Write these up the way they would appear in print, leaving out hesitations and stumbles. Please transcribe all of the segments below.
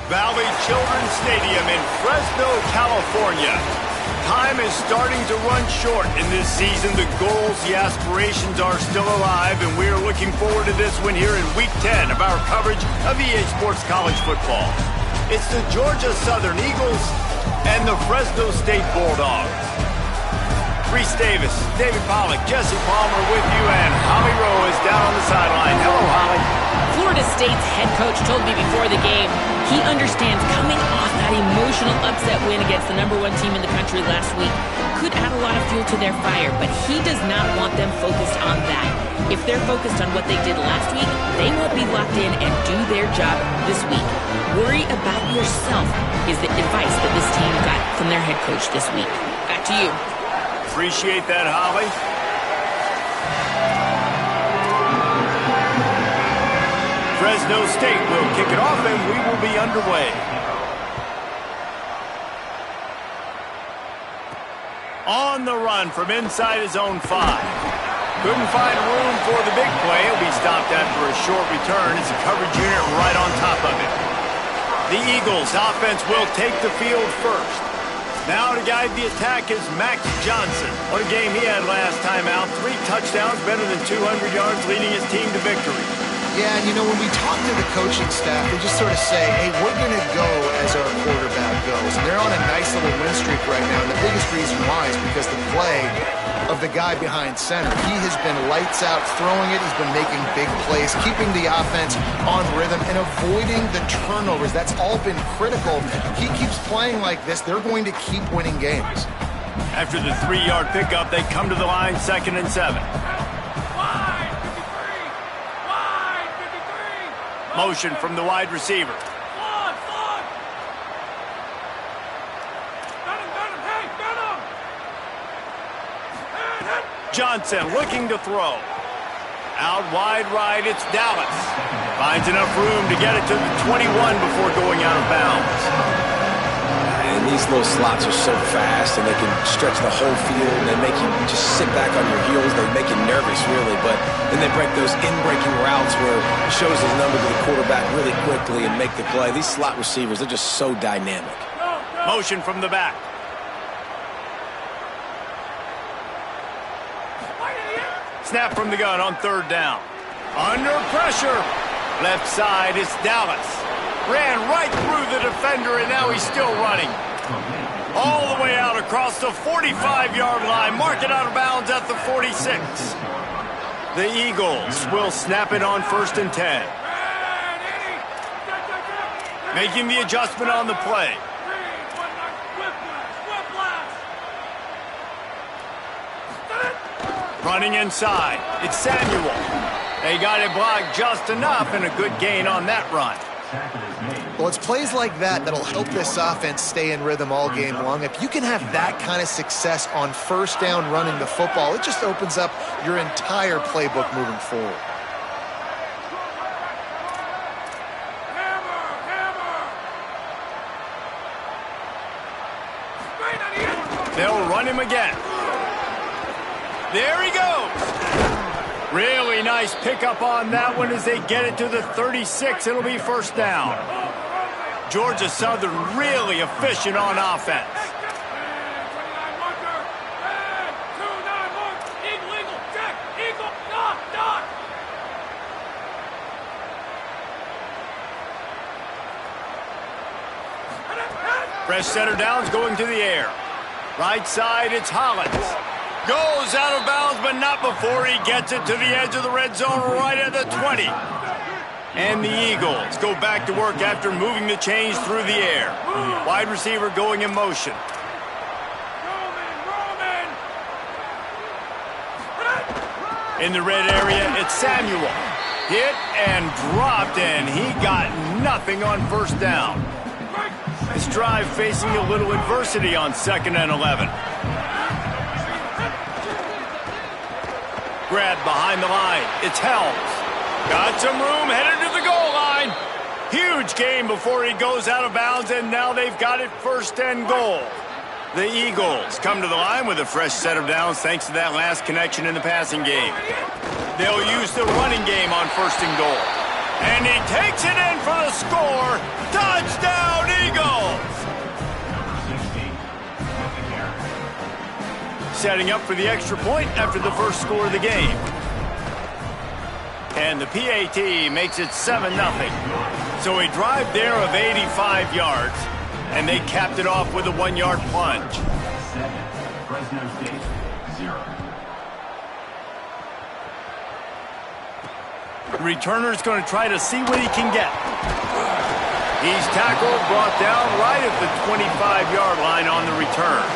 Valley Children's Stadium in Fresno, California. Time is starting to run short in this season. The goals, the aspirations are still alive, and we are looking forward to this one here in Week 10 of our coverage of EA Sports College Football. It's the Georgia Southern Eagles and the Fresno State Bulldogs. Reese Davis, David Pollack, Jesse Palmer with you, and Holly Rowe is down on the sideline. Hello, Holly. Florida State's head coach told me before the game he understands coming off that emotional upset win against the #1 team in the country last week could add a lot of fuel to their fire, but he does not want them focused on that. If they're focused on what they did last week, they won't be locked in and do their job this week. Worry about yourself is the advice that this team got from their head coach this week. Back to you. Appreciate that, Holly. Fresno State will kick it off, and we will be underway. On the run from inside his own 5. Couldn't find room for the big play. He'll be stopped after a short return. It's a coverage unit right on top of it. The Eagles offense will take the field first. Now to guide the attack is Max Johnson. What a game he had last time out. 3 touchdowns, better than 200 yards, leading his team to victory. Yeah, and you know, when we talk to the coaching staff, they just sort of say, hey, we're going to go as our quarterback goes. And they're on a nice little win streak right now, and the biggest reason why is because the play of the guy behind center. He has been lights out throwing it. He's been making big plays, keeping the offense on rhythm, and avoiding the turnovers. That's all been critical. He keeps playing like this, they're going to keep winning games. After the 3-yard pickup, they come to the line, 2nd and 7. Motion from the wide receiver. Johnson looking to throw. Out wide right, it's Dallas. Finds enough room to get it to the 21 before going out of bounds. And these little slots are so fast, and they can stretch the whole field, and they make you just sit back on your heels. They make you nervous, really, but then they break those in-breaking routes where it shows his number to the quarterback really quickly and make the play. These slot receivers, they're just so dynamic. Motion from the back. Snap from the gun on 3rd down. Under pressure. Left side, it's Dallas. Ran right through the defender, and now he's still running. All the way out across the 45-yard line. Mark it out of bounds at the 46. The Eagles will snap it on 1st and 10. Making the adjustment on the play. Running inside. It's Samuel. They got it blocked just enough, and a good gain on that run. Well, it's plays like that that'll help this offense stay in rhythm all game long. If you can have that kind of success on 1st down running the football, it just opens up your entire playbook moving forward. They'll run him again. There he goes. Really nice pickup on that one as they get it to the 36. It'll be 1st down. Georgia Southern really efficient on offense. Fresh center downs going to the air. Right side, it's Hollins. Goes out of bounds, but not before he gets it to the edge of the red zone right at the 20. And the Eagles go back to work after moving the chains through the air. Wide receiver going in motion. In the red area, it's Samuel. Hit and dropped, and he got nothing on 1st down. This drive facing a little adversity on 2nd and 11. Grab behind the line. It's Helms. Got some room, headed to the goal line. Huge gain before he goes out of bounds, and now they've got it 1st and goal. The Eagles come to the line with a fresh set of downs thanks to that last connection in the passing game. They'll use the running game on 1st and goal. And he takes it in for the score. Touchdown! setting up for the extra point after the first score of the game. And the PAT makes it 7-0. So a drive there of 85 yards, and they capped it off with a 1-yard plunge. Fresno State, 0. The returner's going to try to see what he can get. He's tackled, brought down right at the 25-yard line on the return.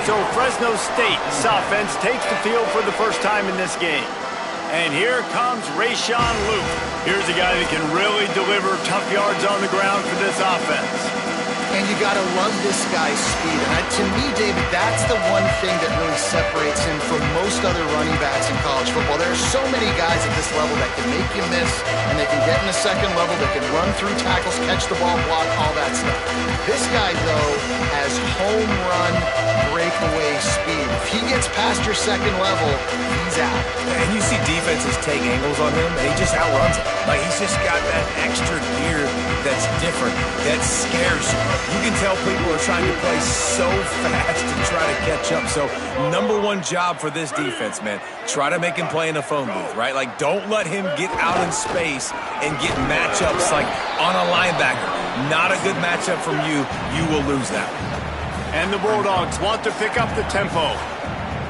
So Fresno State's offense takes the field for the first time in this game. And here comes Rayshawn Luke. Here's a guy that can really deliver tough yards on the ground for this offense. And you got to love this guy's speed. And to me, David, that's the one thing that really separates him from most other running backs in college football. There are so many guys at this level that can make you miss, and they can get in the second level, they can run through tackles, catch the ball, block, all that stuff. This guy, though, has home run breakaway speed. If he gets past your second level, he's out. And you see defenses take angles on him, and he just outruns it. Like, he's just got that extra gear that's different, that scares you. You can tell people are trying to play so fast to try to catch up. So, #1 job for this defense, man. Try to make him play in a phone booth, right? Like, don't let him get out in space and get matchups like on a linebacker. Not a good matchup from you. You will lose that. And the Bulldogs want to pick up the tempo.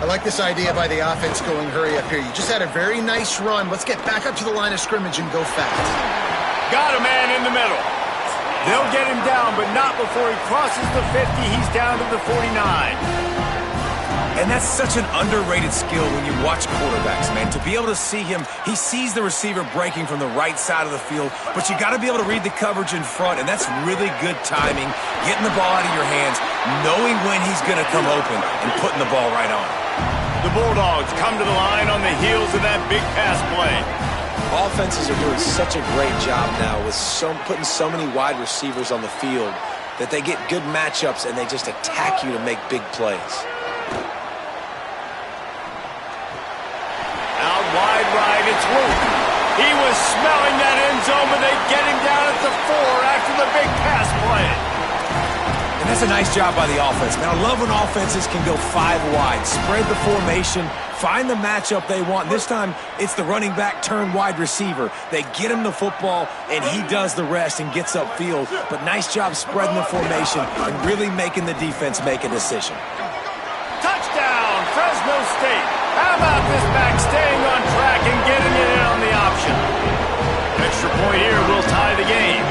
I like this idea by the offense going hurry up here. You just had a very nice run. Let's get back up to the line of scrimmage and go fast. Got a man in the middle. They'll get him down, but not before he crosses the 50. He's down to the 49. And that's such an underrated skill when you watch quarterbacks, man. To be able to see him, he sees the receiver breaking from the right side of the field, but you got to be able to read the coverage in front, and that's really good timing, getting the ball out of your hands, knowing when he's going to come open, and putting the ball right on. The Bulldogs come to the line on the heels of that big pass play. Offenses are doing such a great job now with putting so many wide receivers on the field that they get good matchups and they just attack you to make big plays. Out wide right, it's Luke. He was smelling that end zone, but they get him down at the 4 after the big pass play. And that's a nice job by the offense. Man, I love when offenses can go 5 wide, spread the formation, find the matchup they want. This time, it's the running back turned wide receiver. They get him the football, and he does the rest and gets upfield. But nice job spreading the formation and really making the defense make a decision. Touchdown, Fresno State. How about this back staying on track and getting it in on the option? Extra point here will tie the game.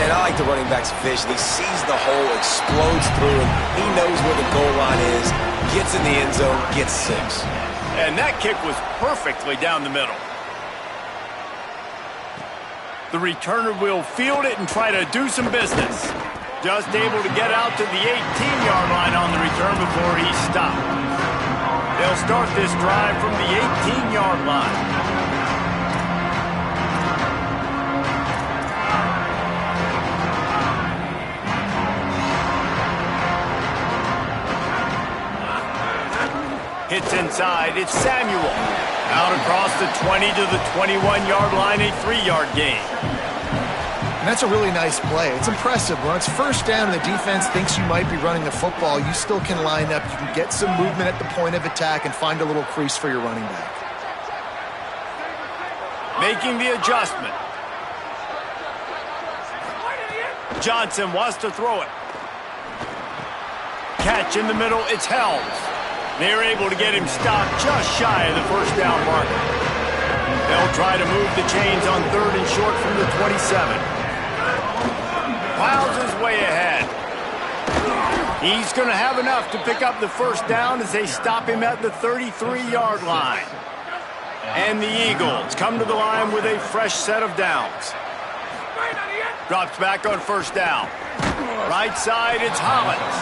And I like the running back's vision. He sees the hole, explodes through, and he knows where the goal line is, gets in the end zone, gets 6. And that kick was perfectly down the middle. The returner will field it and try to do some business. Just able to get out to the 18-yard line on the return before he's stopped. They'll start this drive from the 18-yard line. Hits inside, it's Samuel. Out across the 20 to the 21-yard line, a 3-yard gain. And that's a really nice play. It's impressive. When it's first down and the defense thinks you might be running the football, you still can line up. You can get some movement at the point of attack and find a little crease for your running back. Making the adjustment. Johnson wants to throw it. Catch in the middle, it's Helms. They're able to get him stopped just shy of the first down marker. They'll try to move the chains on 3rd and short from the 27. Plows his way ahead. He's going to have enough to pick up the first down as they stop him at the 33-yard line. And the Eagles come to the line with a fresh set of downs. Drops back on first down. Right side, it's Hollins.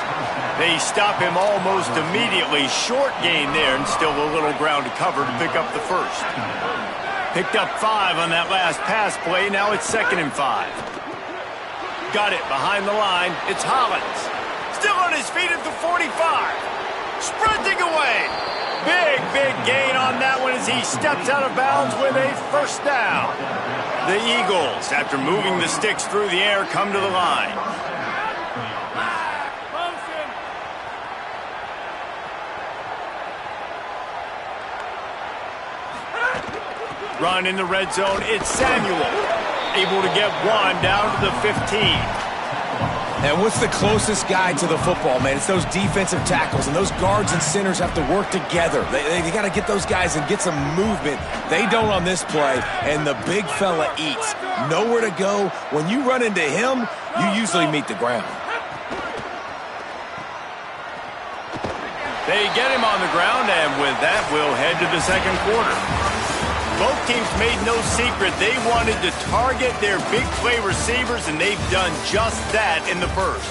They stop him almost immediately. Short gain there, and still a little ground to cover to pick up the first. Picked up 5 on that last pass play. Now it's 2nd and 5. Got it behind the line. It's Hollins. Still on his feet at the 45. Sprinting away. Big gain on that one as he steps out of bounds with a first down. The Eagles, after moving the sticks through the air, come to the line. Run in the red zone. It's Samuel. Able to get one down to the 15. And what's the closest guy to the football, man? It's those defensive tackles, and those guards and centers have to work together. They got to get those guys and get some movement. They don't on this play, and the big fella eats. Nowhere to go. When you run into him, you usually meet the ground. They get him on the ground, and with that, we'll head to the second quarter. Both teams made no secret they wanted to target their big play receivers, and they've done just that in the first.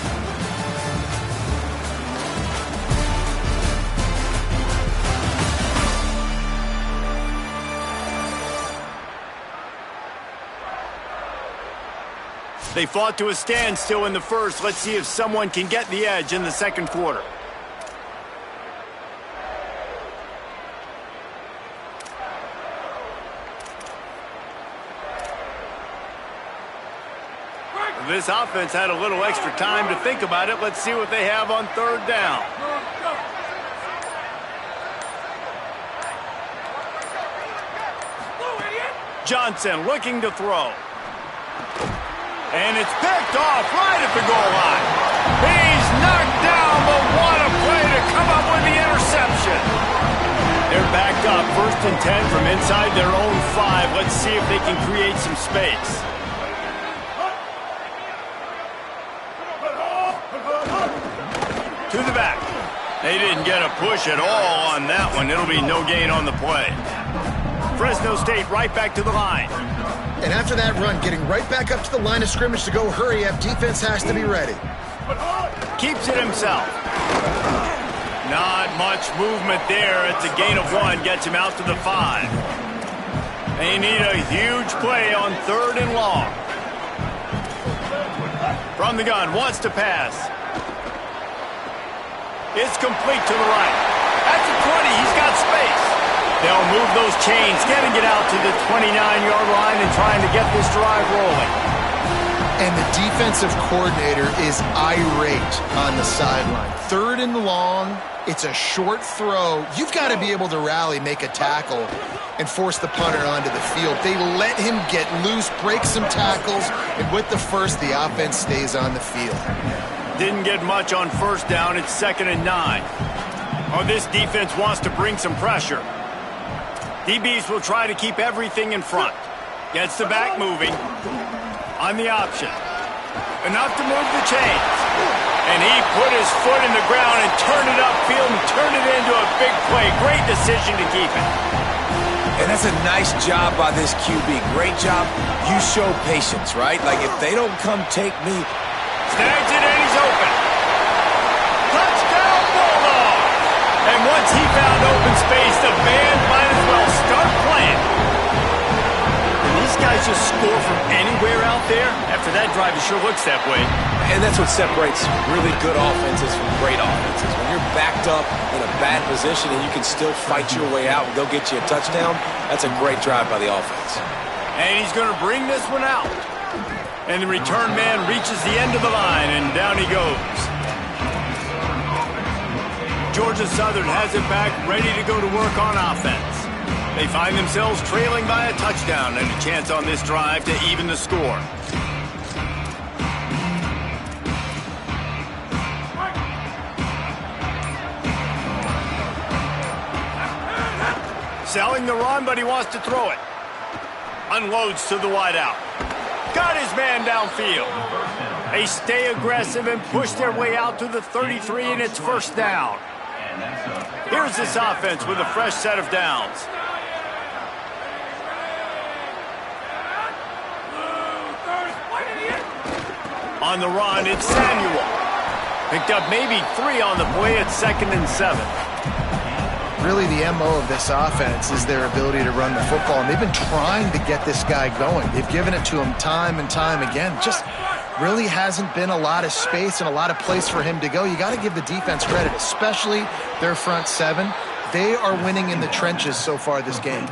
They fought to a standstill in the first. Let's see if someone can get the edge in the second quarter. This offense had a little extra time to think about it. Let's see what they have on third down. Johnson looking to throw. And it's picked off right at the goal line. He's knocked down, but what a play to come up with the interception. They're backed up, 1st and 10 from inside their own 5. Let's see if they can create some space. To the back. They didn't get a push at all on that one. It'll be no gain on the play. Fresno State right back to the line. And after that run, getting right back up to the line of scrimmage to go hurry up, defense has to be ready. Keeps it himself. Not much movement there. It's a gain of 1. Gets him out to the 5. They need a huge play on 3rd and long. From the gun, wants to pass. It's complete to the right. At the 20, he's got space. They'll move those chains, getting it out to the 29-yard line and trying to get this drive rolling. And the defensive coordinator is irate on the sideline. 3rd and long, it's a short throw. You've got to be able to rally, make a tackle, and force the punter onto the field. They let him get loose, break some tackles, and with the first, the offense stays on the field. Didn't get much on 1st down. It's 2nd and 9. Oh, this defense wants to bring some pressure. DBs will try to keep everything in front. Gets the back moving. On the option. Enough to move the chains. And he put his foot in the ground and turned it upfield and turned it into a big play. Great decision to keep it. And that's a nice job by this QB. Great job. You show patience, right? Like, if they don't come take me... Snags it and he's open. Touchdown Bulldog! And once he found open space, the band might as well start playing. And these guys just score from anywhere out there. After that drive, it sure looks that way. And that's what separates really good offenses from great offenses. When you're backed up in a bad position and you can still fight your way out and go get you a touchdown, that's a great drive by the offense. And he's going to bring this one out. And the return man reaches the end of the line, and down he goes. Georgia Southern has it back, ready to go to work on offense. They find themselves trailing by a touchdown and a chance on this drive to even the score. Selling the run, but he wants to throw it. Unloads to the wideout. Got his man downfield. They stay aggressive and push their way out to the 33, and it's 1st down. Here's this offense with a fresh set of downs. On the run, it's Samuel. Picked up maybe 3 on the play at 2nd and 7. Really, the MO of this offense is their ability to run the football, and they've been trying to get this guy going. They've given it to him time and time again. Just really hasn't been a lot of space and a lot of place for him to go. You got to give the defense credit, especially their front 7. They are winning in the trenches so far this game.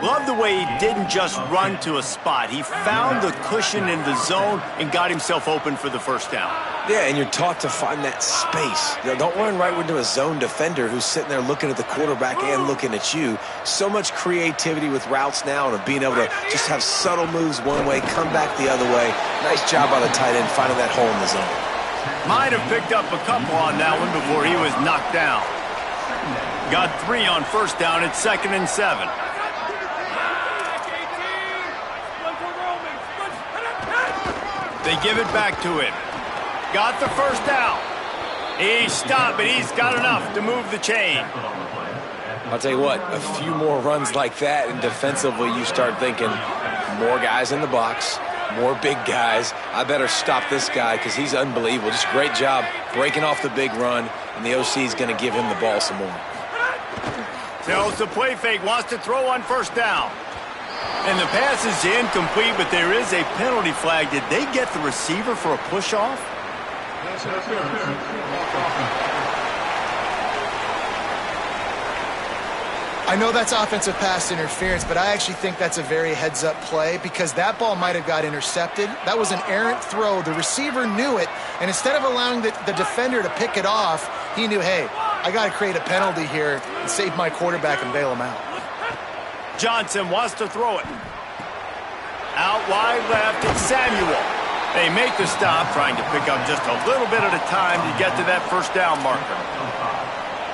Love the way he didn't just run to a spot. He found the cushion in the zone and got himself open for the first down. Yeah, and you're taught to find that space. You know, don't run right into a zone defender who's sitting there looking at the quarterback and looking at you. So much creativity with routes now and being able to just have subtle moves one way, come back the other way. Nice job by the tight end finding that hole in the zone. Might have picked up a couple on that one before he was knocked down. Got 3 on first down. It's 2nd and 7. They give it back to him. Got the first down. He stopped, but he's got enough to move the chain. I'll tell you what, a few more runs like that, and defensively you start thinking, more guys in the box, more big guys. I better stop this guy because he's unbelievable. Just great job breaking off the big run, and the OC is going to give him the ball some more. Tells the play fake, wants to throw on first down. And the pass is incomplete, but there is a penalty flag. Did they get the receiver for a push-off? I know that's offensive pass interference, but I actually think that's a very heads-up play because that ball might have got intercepted. That was an errant throw. The receiver knew it, and instead of allowing the defender to pick it off, he knew, hey, I got to create a penalty here and save my quarterback and bail him out. Johnson wants to throw it. Out wide left, it's Samuel. They make the stop, trying to pick up just a little bit at a time to get to that first down marker.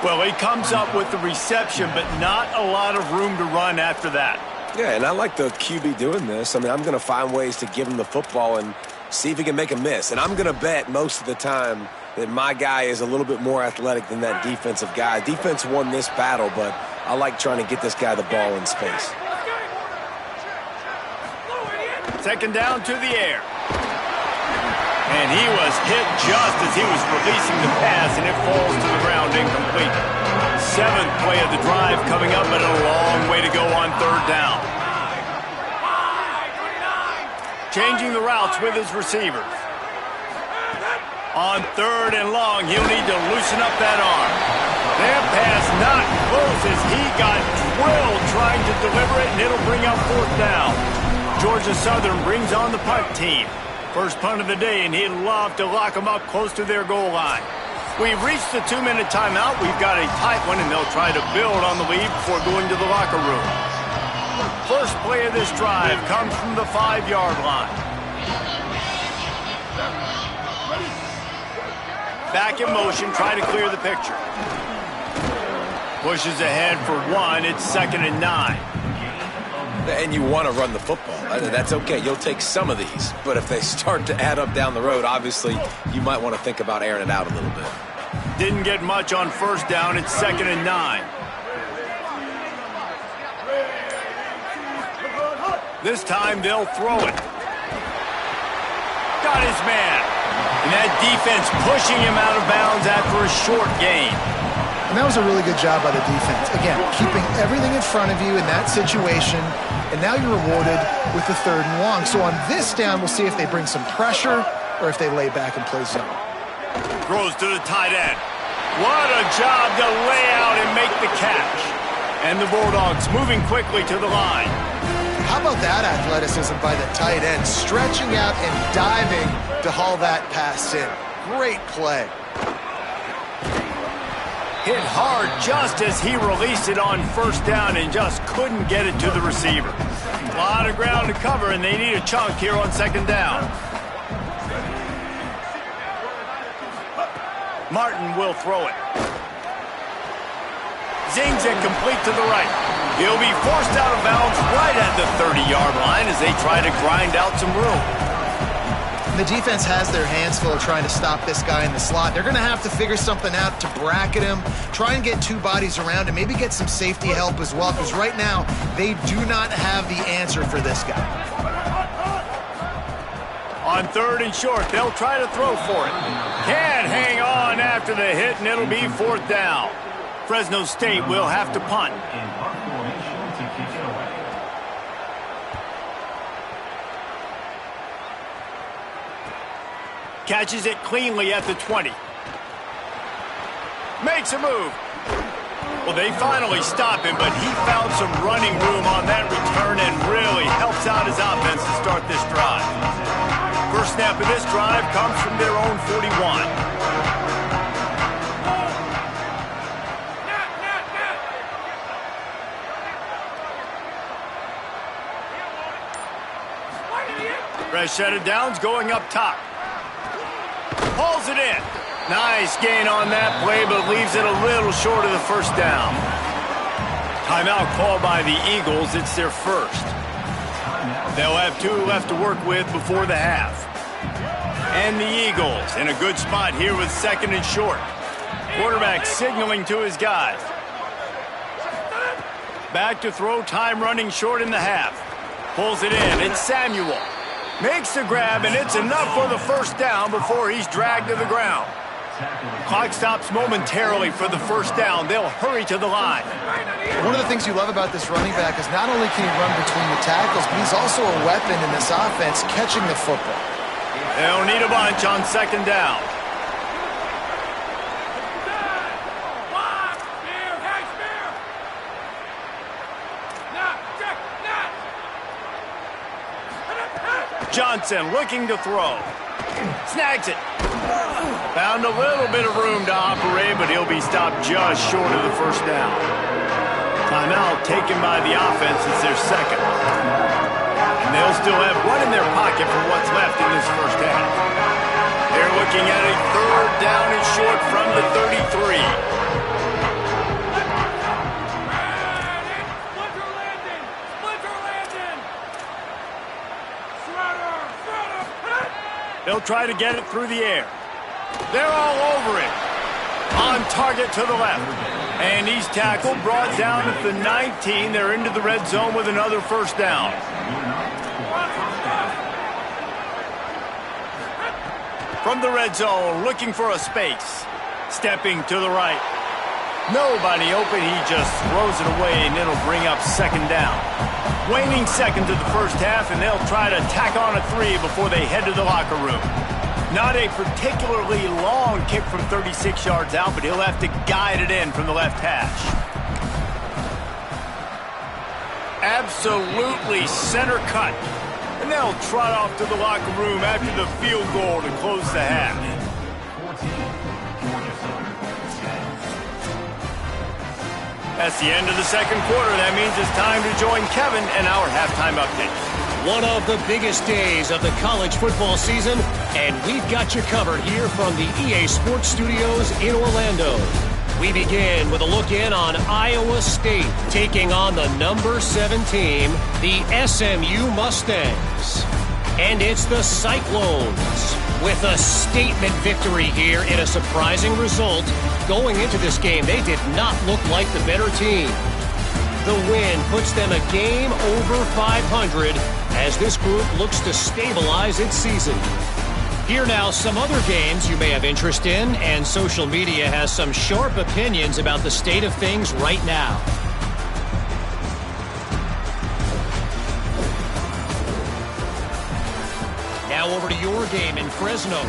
Well, he comes up with the reception, but not a lot of room to run after that. Yeah, and I like the QB doing this. I mean, I'm going to find ways to give him the football and see if he can make a miss. And I'm going to bet most of the time that my guy is a little bit more athletic than that defensive guy. Defense won this battle, but I like trying to get this guy the ball in space. 2nd down to the air. And he was hit just as he was releasing the pass, and it falls to the ground incomplete. 7th play of the drive coming up, but a long way to go on 3rd down. Changing the routes with his receivers. On 3rd and long, he'll need to loosen up that arm. That pass not close as he got drilled trying to deliver it, and it'll bring up 4th down. Georgia Southern brings on the punt team. First punt of the day, and he'd love to lock them up close to their goal line. We've reached the 2-minute timeout. We've got a tight one, and they'll try to build on the lead before going to the locker room. First play of this drive comes from the 5-yard line. Back in motion, try to clear the picture. Pushes ahead for 1. It's 2nd and 9. And you want to run the football. That's okay. You'll take some of these. But if they start to add up down the road, obviously, you might want to think about airing it out a little bit. Didn't get much on first down. It's 2nd and 9. This time they'll throw it. Got his man. And that defense pushing him out of bounds after a short gain. And that was a really good job by the defense. Again, keeping everything in front of you in that situation, and now you're rewarded with the 3rd and long. So on this down, we'll see if they bring some pressure or if they lay back and play zone. Throws to the tight end. What a job to lay out and make the catch. And the Bulldogs moving quickly to the line. How about that athleticism by the tight end, stretching out and diving to haul that pass in. Great play. Hit hard just as he released it on first down and just couldn't get it to the receiver. A lot of ground to cover, and they need a chunk here on 2nd down. Martin will throw it. Zings it complete to the right. He'll be forced out of bounds right at the 30-yard line as they try to grind out some room. The defense has their hands full of trying to stop this guy in the slot. They're going to have to figure something out to bracket him, try and get 2 bodies around him, maybe get some safety help as well, because right now they do not have the answer for this guy. On 3rd and short, they'll try to throw for it. Can't hang on after the hit, and it'll be 4th down. Fresno State will have to punt. Catches it cleanly at the 20. Makes a move. Well, they finally stop him, but he found some running room on that return and really helps out his offense to start this drive. First snap of this drive comes from their own 41. Fresh set of downs going up top. Hauls it in. Nice gain on that play, but leaves it a little short of the first down. Timeout called by the Eagles. It's their first. They'll have 2 left to work with before the half. And the Eagles in a good spot here with second and short. Quarterback signaling to his guys. Back to throw, time running short in the half. Pulls it in. It's Samuel. Makes the grab, and it's enough for the first down before he's dragged to the ground. Clock stops momentarily for the first down. They'll hurry to the line. One of the things you love about this running back is not only can he run between the tackles, but he's also a weapon in this offense catching the football. They'll need a bunch on second down. Johnson looking to throw. Snags it. Found a little bit of room to operate, but he'll be stopped just short of the first down. Timeout taken by the offense. It's their second. And they'll still have one in their pocket for what's left in this first half. They're looking at a third down and short from the 33. They'll try to get it through the air. They're all over it. On target to the left. And he's tackled, brought down at the 19. They're into the red zone with another first down. From the red zone, looking for a space. Stepping to the right. Nobody open. He just throws it away, and it'll bring up second down. Waning seconds of the first half, and they'll try to tack on a 3 before they head to the locker room. Not a particularly long kick from 36 yards out, but he'll have to guide it in from the left hash. Absolutely center cut. And they'll trot off to the locker room after the field goal to close the half. 14, Georgia Southern, 10. That's the end of the second quarter. That means it's time to join Kevin and our halftime update. One of the biggest days of the college football season, and we've got you covered here from the EA Sports Studios in Orlando. We begin with a look in on Iowa State taking on the number 7 team, the SMU Mustangs. And it's the Cyclones with a statement victory here in a surprising result. Going into this game, they did not look like the better team. The win puts them a game over 500 as this group looks to stabilize its season. Here now, some other games you may have interest in, and social media has some sharp opinions about the state of things right now. Now over to your game in Fresno.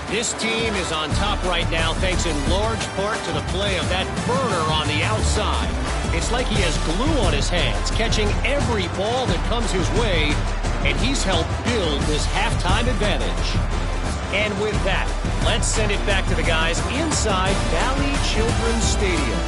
This team is on top right now thanks in large part to the play of that burner on the outside. It's like he has glue on his hands, catching every ball that comes his way, and he's helped build this halftime advantage. And with that, let's send it back to the guys inside Valley Children's Stadium.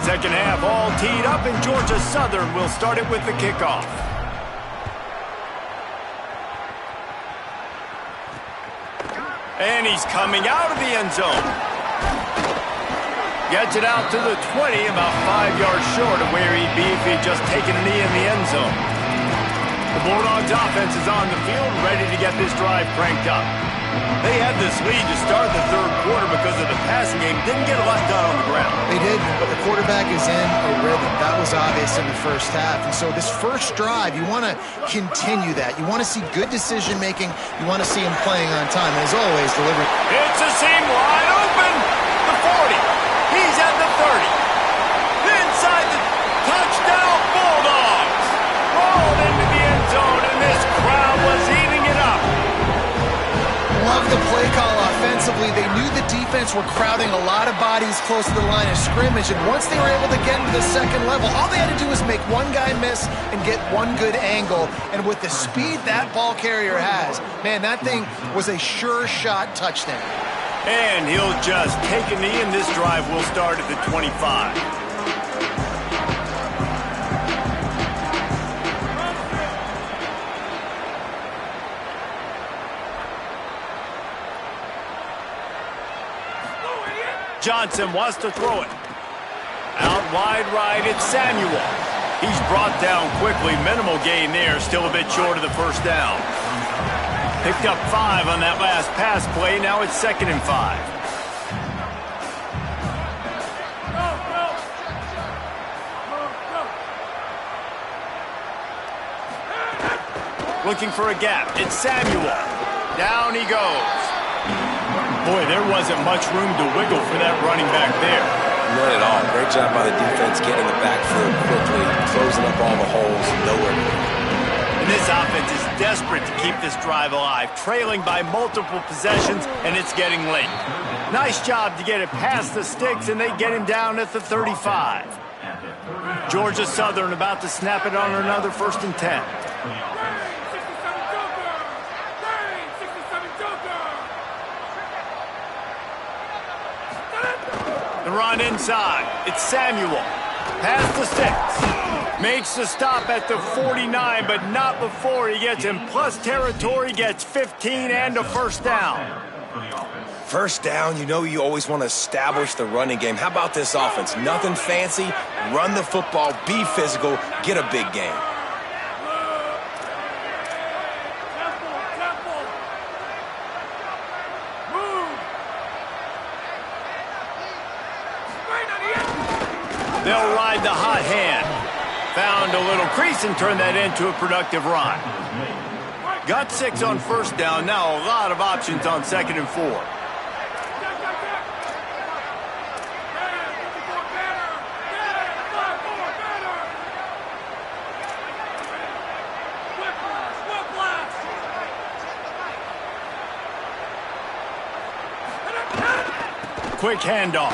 Second half all teed up, and Georgia Southern will start it with the kickoff. And he's coming out of the end zone. Gets it out to the 20, about 5 yards short of where he'd be if he'd just taken a knee in the end zone. The Bulldogs offense is on the field, ready to get this drive cranked up. They had this lead to start the third quarter because of the passing game. Didn't get a lot done on the ground. They didn't, but the quarterback is in a rhythm. That was obvious in the first half. And so this first drive, you want to continue that. You want to see good decision-making. You want to see him playing on time. And as always, delivering. It's a seam wide open. The 40. He's at the 30. Inside the touchdown Bulldogs. Rolled into the end zone, and this crowd was eating it up. Love the play call offensively. They knew the defense were crowding a lot of bodies close to the line of scrimmage, and once they were able to get into the second level, all they had to do was make one guy miss and get one good angle. And with the speed that ball carrier has, man, that thing was a sure shot touchdown. And he'll just take a knee, and this drive will start at the 25. Johnson wants to throw it. Out wide right, it's Samuel. He's brought down quickly. Minimal gain there, still a bit short of the first down. Picked up 5 on that last pass play. Now it's 2nd and 5. Looking for a gap. It's Samuel. Down he goes. Boy, there wasn't much room to wiggle for that running back there. Not at all. Great job by the defense getting the backfield quickly, closing up all the holes, nowhere to go. And this offense is desperate to keep this drive alive, trailing by multiple possessions, and it's getting late. Nice job to get it past the sticks, and they get him down at the 35. Georgia Southern about to snap it on another 1st and 10. The run inside. It's Samuel. Past the sticks. Makes the stop at the 49, but not before he gets in plus territory, gets 15 and a first down. First down, you know you always want to establish the running game. How about this offense? Nothing fancy. Run the football, be physical, get a big game. They'll ride the hot hand. Found a little crease and turned that into a productive run. Got 6 on first down. Now a lot of options on 2nd and 4. Quick handoff.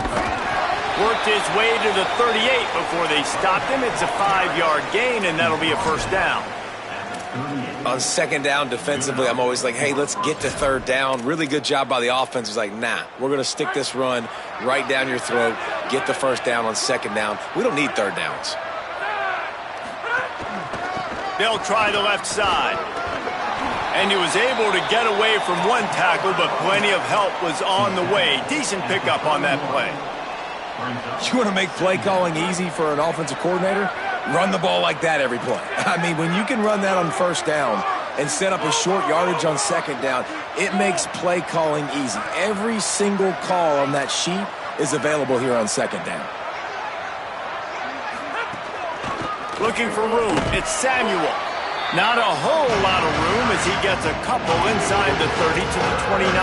Worked his way to the 38 before they stopped him. It's a 5-yard gain, and that'll be a first down. On 2nd down defensively, I'm always like, hey, let's get to 3rd down. Really good job by the offense. It's like, nah, we're going to stick this run right down your throat, get the first down on 2nd down. We don't need 3rd downs. They'll try the left side. And he was able to get away from one tackle, but plenty of help was on the way. Decent pickup on that play. You want to make play calling easy for an offensive coordinator? Run the ball like that every play. I mean, when you can run that on first down and set up a short yardage on 2nd down, it makes play calling easy. Every single call on that sheet is available here on 2nd down. Looking for room. It's Samuel. Not a whole lot of room as he gets a couple inside the 30 to the 29.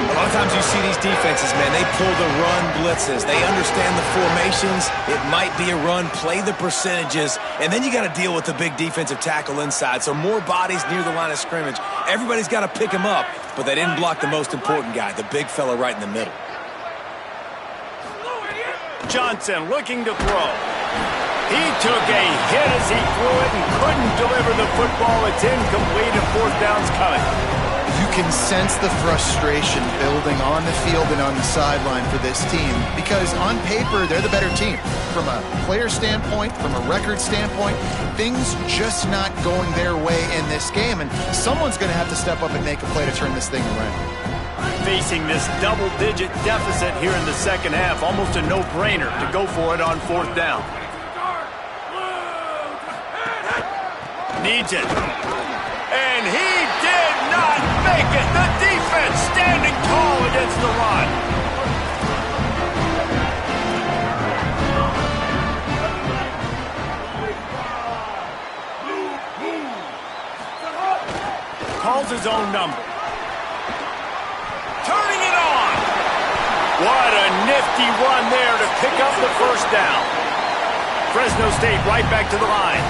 A lot of times you see these defenses, man, they pull the run blitzes. They understand the formations. It might be a run, play the percentages, and then you got to deal with the big defensive tackle inside. So more bodies near the line of scrimmage. Everybody's got to pick him up, but they didn't block the most important guy, the big fella right in the middle. Johnson looking to throw. He took a hit as he threw it and couldn't deliver the football. It's incomplete and 4th down's coming. You can sense the frustration building on the field and on the sideline for this team because on paper, they're the better team. From a player standpoint, from a record standpoint, things just not going their way in this game, and someone's going to have to step up and make a play to turn this thing around. Facing this double-digit deficit here in the 2nd half, almost a no-brainer to go for it on 4th down. Needs it. And he did not make make it. The defense standing tall against the run. Calls his own number. Turning it on. What a nifty run there to pick up the first down. Fresno State right back to the line.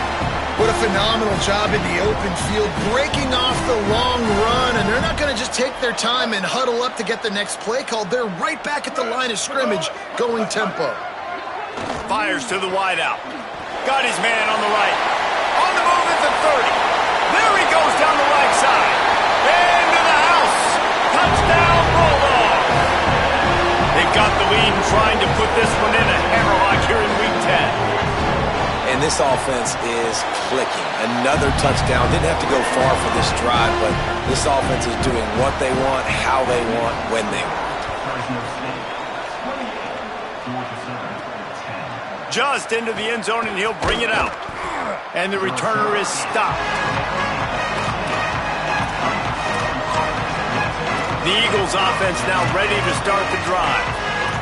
What a phenomenal job in the open field, breaking off the long run, and they're not going to just take their time and huddle up to get the next play called. They're right back at the line of scrimmage, going tempo. Fires to the wideout. Got his man on the right. On the move at the 30. There he goes down the right side. Into the house. Touchdown, Bulldogs. They've got the lead and trying to put this one in a hammerlock here in Week 10. And this offense is clicking. Another touchdown. Didn't have to go far for this drive, but this offense is doing what they want, how they want, when they want. Just into the end zone, and he'll bring it out. And the returner is stopped. The Eagles offense now ready to start the drive.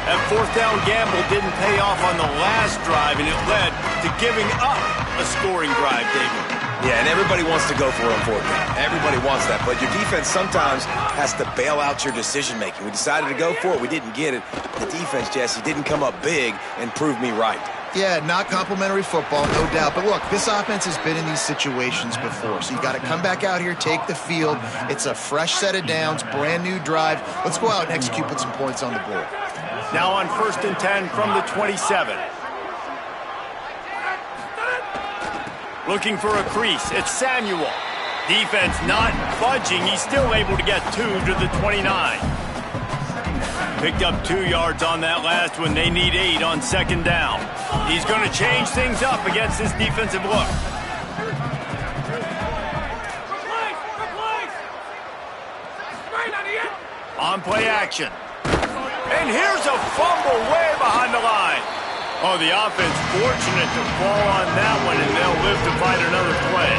That fourth down gamble didn't pay off on the last drive, and it led to giving up a scoring drive, David. Yeah, and everybody wants to go for it on fourth down. Everybody wants that, but your defense sometimes has to bail out your decision-making. We decided to go for it. We didn't get it. The defense, Jesse, didn't come up big and prove me right. Yeah, not complimentary football, no doubt. But look, this offense has been in these situations before. So you got to come back out here, take the field. It's a fresh set of downs, brand new drive. Let's go out and execute, put some points on the board. Now on 1st and 10 from the 27. Looking for a crease. It's Samuel. Defense not budging. He's still able to get 2 to the 29. Picked up 2 yards on that last one. They need 8 on 2nd down. He's going to change things up against this defensive look. On play action. And here's a fumble way behind the line. Oh, the offense fortunate to fall on that one, and they'll live to fight another play.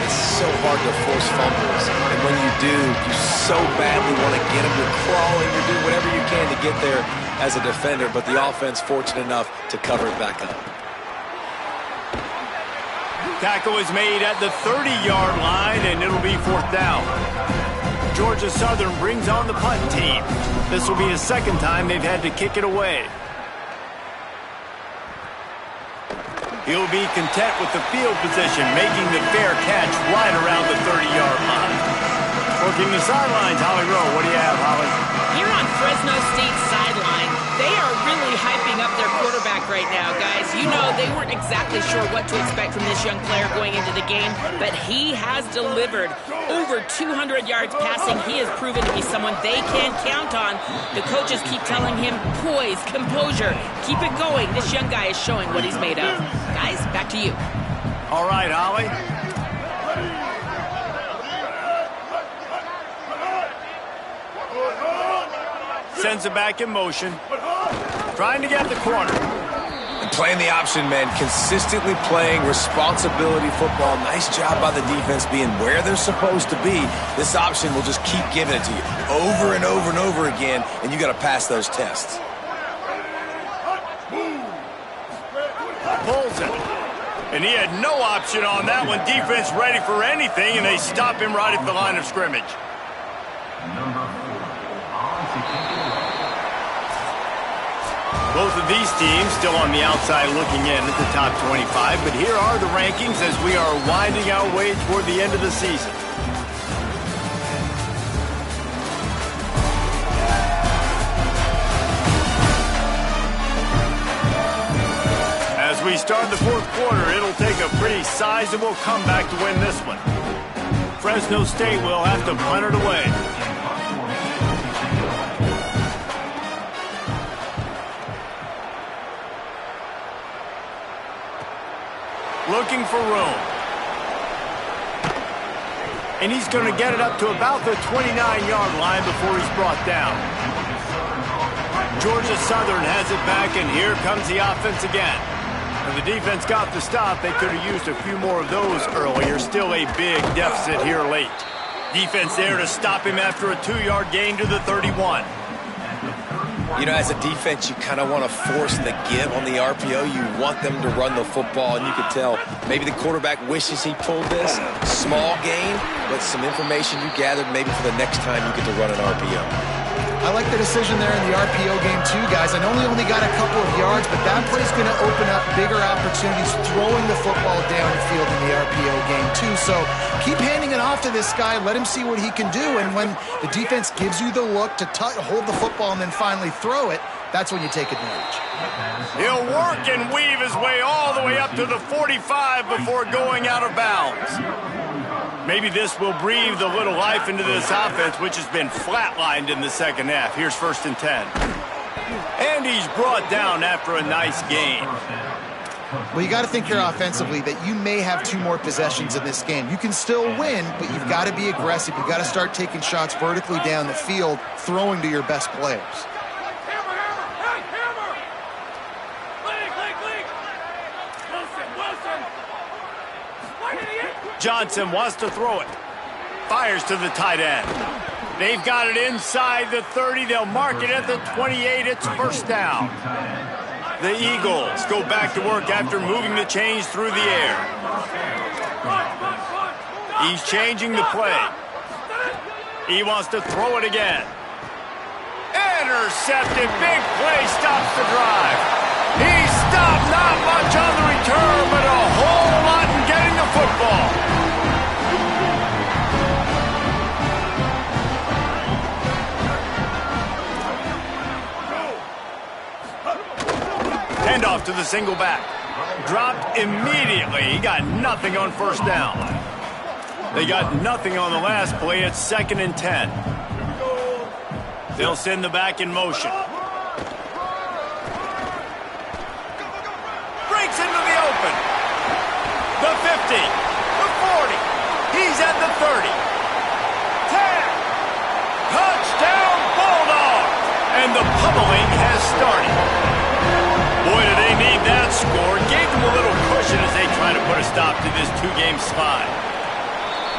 It's so hard to force fumbles, and when you do, you so badly want to get them. You're crawling, you're doing whatever you can to get there as a defender, but the offense fortunate enough to cover it back up. Tackle is made at the 30-yard line, and it'll be 4th down. Georgia Southern brings on the punt team. This will be the 2nd time they've had to kick it away. He'll be content with the field position, making the fair catch right around the 30-yard line. Working the sidelines, Holly Rowe. What do you have, Holly? Here on Fresno State's sideline, they are really hyping up their quarterback right now, guys. You know, they weren't exactly sure what to expect from this young player going into the game, but he has delivered over 200 yards passing. He has proven to be someone they can count on. The coaches keep telling him, poise, composure, keep it going. This young guy is showing what he's made of. Guys, back to you. All right, Holly. Sends it back in motion. Trying to get the corner. And playing the option, man. Consistently playing responsibility football. Nice job by the defense being where they're supposed to be. This option will just keep giving it to you over and over and over again, and you got to pass those tests. Pulls it. And he had no option on that one. Defense ready for anything, and they stop him right at the line of scrimmage. Both of these teams still on the outside looking in at the top 25, but here are the rankings as we are winding our way toward the end of the season. As we start the 4th quarter, it'll take a pretty sizable comeback to win this one. Fresno State will have to punt it away. Looking for room. And he's going to get it up to about the 29-yard line before he's brought down. Georgia Southern has it back, and here comes the offense again. And the defense got the stop. They could have used a few more of those earlier. Still a big deficit here late. Defense there to stop him after a 2-yard gain to the 31. You know, as a defense, you kind of want to force the give on the RPO. You want them to run the football, and you can tell maybe the quarterback wishes he pulled this. Small gain, but some information you gathered maybe for the next time you get to run an RPO. I like the decision there in the RPO game too, guys. I know he only got a couple of yards, but that play's going to open up bigger opportunities throwing the football down the field in the RPO game too. So keep handing it off to this guy. Let him see what he can do. And when the defense gives you the look to hold the football and then finally throw it, that's when you take advantage. He'll work and weave his way all the way up to the 45 before going out of bounds. Maybe this will breathe a little life into this offense, which has been flatlined in the second half. Here's 1st and 10. And he's brought down after a nice gain. Well, you got to think here offensively that you may have 2 more possessions in this game. You can still win, but you've got to be aggressive. You've got to start taking shots vertically down the field, throwing to your best players. Johnson wants to throw it. Fires to the tight end. They've got it inside the 30. They'll mark it at the 28. It's 1st down. The Eagles go back to work after moving the chains through the air. He's changing the play. He wants to throw it again. Intercepted. Big play stops the drive. He stopped not much on the return, but a whole lot in getting the football. Handoff to the single back. Dropped immediately. He got nothing on 1st down. They got nothing on the last play. It's 2nd and 10. They'll send the back in motion. Breaks into the open. The 50. The 40. He's at the 30. 10. Touchdown Bulldogs. And the pummeling has started. Boy, do they need that score. Gave them a little cushion as they try to put a stop to this 2-game slide.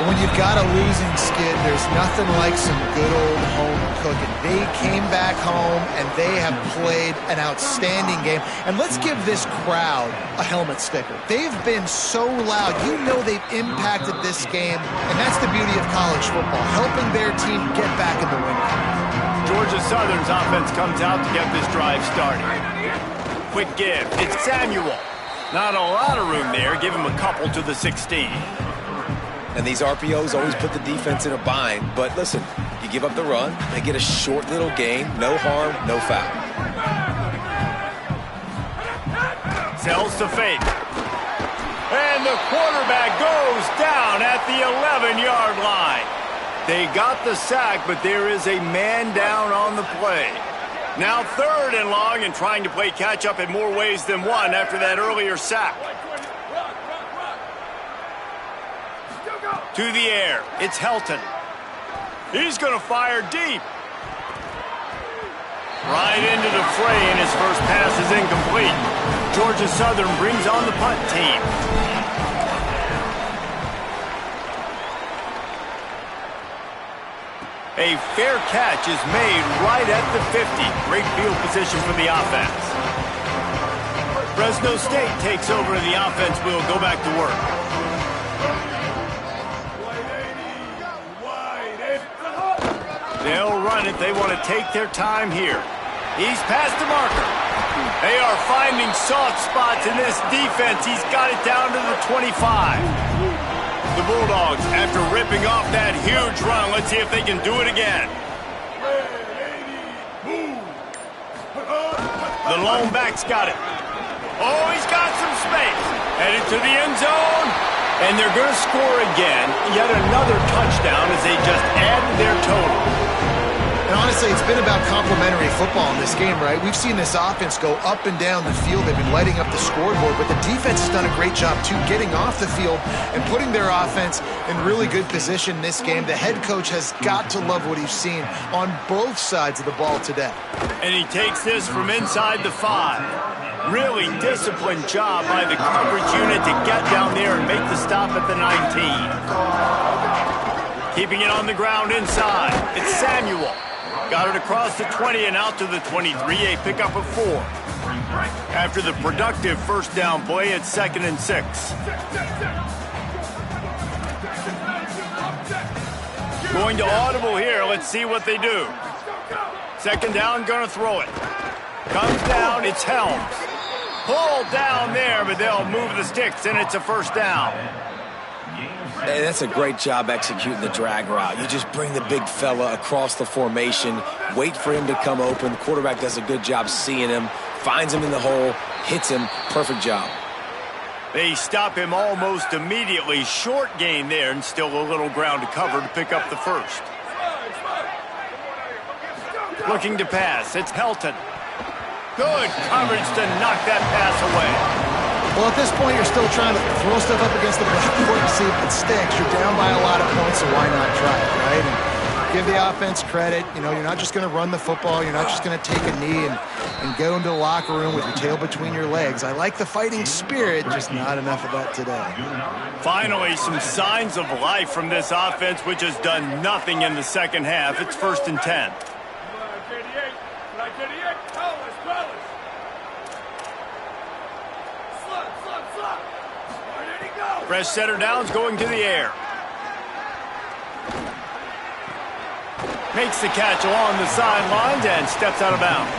When you've got a losing skid, there's nothing like some good old home cooking. They came back home, and they have played an outstanding game. And let's give this crowd a helmet sticker. They've been so loud. You know they've impacted this game, and that's the beauty of college football, helping their team get back in the win column. Georgia Southern's offense comes out to get this drive started. Quick give. It's Samuel. Not a lot of room there. Give him a couple to the 16. And these RPOs always put the defense in a bind. But listen, you give up the run, they get a short little gain. No harm, no foul. Sells to fake. And the quarterback goes down at the 11-yard line. They got the sack, but there is a man down on the play. Now 3rd and long and trying to play catch-up in more ways than one after that earlier sack. To the air. It's Helton. He's going to fire deep. Right into the fray, and his first pass is incomplete. Georgia Southern brings on the punt team. A fair catch is made right at the 50. Great field position for the offense. Fresno State takes over, and the offense will go back to work. They'll run it. They want to take their time here. He's past the marker. They are finding soft spots in this defense. He's got it down to the 25. The Bulldogs, after ripping off that huge run, let's see if they can do it again. The lone back's got it. Oh, he's got some space. Headed to the end zone. And they're going to score again. Yet another touchdown as they just added their total. And honestly, it's been about complementary football in this game, right? We've seen this offense go up and down the field. They've been lighting up the scoreboard, but the defense has done a great job, too, getting off the field and putting their offense in really good position in this game. The head coach has got to love what he's seen on both sides of the ball today. And he takes this from inside the 5. Really disciplined job by the coverage unit to get down there and make the stop at the 19. Keeping it on the ground inside. It's Samuel. Got it across the 20 and out to the 23, a pickup of 4. After the productive first down play, it's 2nd and 6. Going to audible here. Let's see what they do. 2nd down, gonna throw it. Comes down, it's Helms. Pulled down there, but they'll move the sticks, and it's a 1st down. Hey, that's a great job executing the drag route. You just bring the big fella across the formation, wait for him to come open. The quarterback does a good job seeing him, finds him in the hole, hits him. Perfect job. They stop him almost immediately. Short gain there, and still a little ground to cover to pick up the 1st. Looking to pass, it's Helton. Good coverage to knock that pass away. Well, at this point, you're still trying to throw stuff up against the blackboard to see if it sticks. You're down by a lot of points, so why not try it, right? And give the offense credit. You know, you're not just going to run the football. You're not just going to take a knee and go into the locker room with your tail between your legs. I like the fighting spirit, just not enough of that today. Finally, some signs of life from this offense, which has done nothing in the second half. It's 1st and 10. Fresh setter downs going to the air. Makes the catch along the sidelines and steps out of bounds.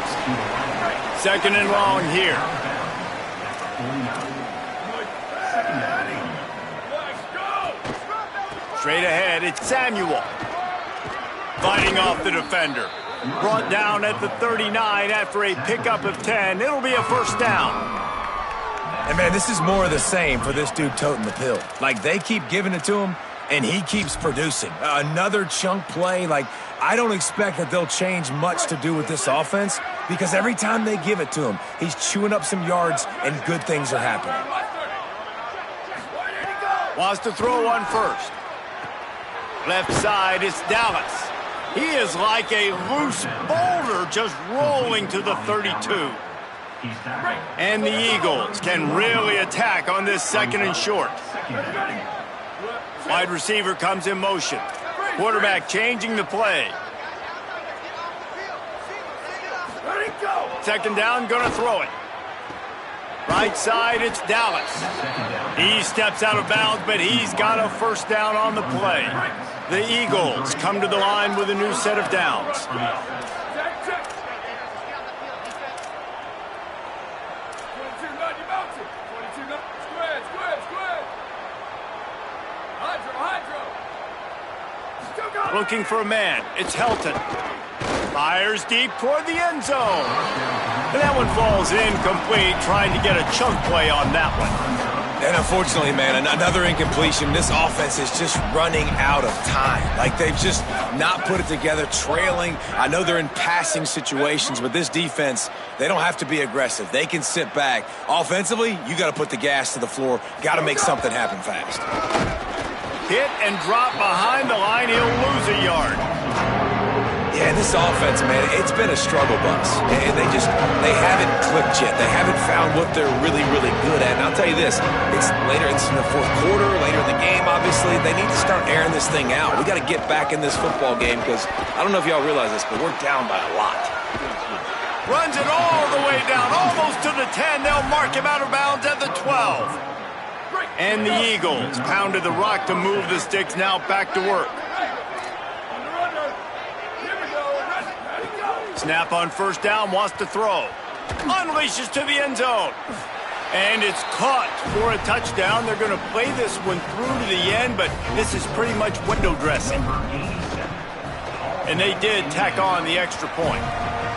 2nd and long here. Straight ahead, it's Samuel. Fighting off the defender. Brought down at the 39 after a pickup of 10. It'll be a 1st down. And, man, this is more of the same for this dude toting the pill. Like, they keep giving it to him, and he keeps producing. Another chunk play. Like, I don't expect that they'll change much to do with this offense because every time they give it to him, he's chewing up some yards, and good things are happening. Wants to throw one first. Left side, it's Dallas. He is like a loose boulder just rolling to the 32. And the Eagles can really attack on this 2nd and short. Wide receiver comes in motion. Quarterback changing the play. 2nd down, gonna throw it. Right side, it's Dallas. He steps out of bounds, but he's got a 1st down on the play. The Eagles come to the line with a new set of downs. Looking for a man. It's Helton. Fires deep toward the end zone. And that one falls incomplete, trying to get a chunk play on that one. And unfortunately, man, another incompletion. This offense is just running out of time. Like, they've just not put it together, trailing. I know they're in passing situations, but this defense, they don't have to be aggressive. They can sit back. Offensively, you got to put the gas to the floor. Got to make something happen fast. Hit and drop behind the line. He'll lose a yard. Yeah, this offense, man, it's been a struggle bus. And they haven't clicked yet. They haven't found what they're really, really good at. And I'll tell you this, it's in the 4th quarter, later in the game, obviously. They need to start airing this thing out. We got to get back in this football game because I don't know if y'all realize this, but we're down by a lot. Runs it all the way down, almost to the 10. They'll mark him out of bounds at the 12. And the Eagles pounded the rock to move the sticks, now back to work. Snap on 1st down, wants to throw. Unleashes to the end zone. And it's caught for a touchdown. They're going to play this one through to the end, but this is pretty much window dressing. And they did tack on the extra point.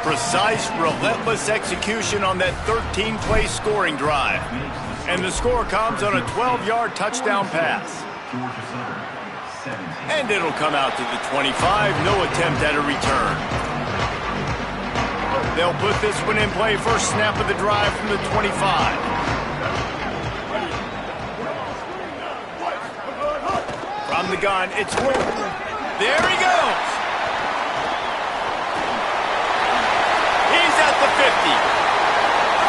Precise, relentless execution on that 13-play scoring drive. And the score comes on a 12-yard touchdown pass. And it'll come out to the 25. No attempt at a return. They'll put this one in play. First snap of the drive from the 25. From the gun, it's Will. There he goes. He's at the 50.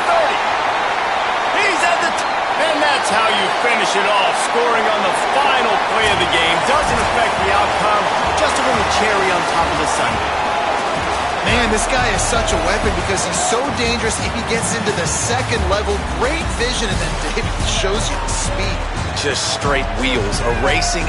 30. He's at the... And that's how you finish it off, scoring on the final play. play of the game. Doesn't affect the outcome. Just a little cherry on top of the sundae. Man, this guy is such a weapon because he's so dangerous if he gets into the second level. Great vision, and then David shows you the speed. Just straight wheels, a racing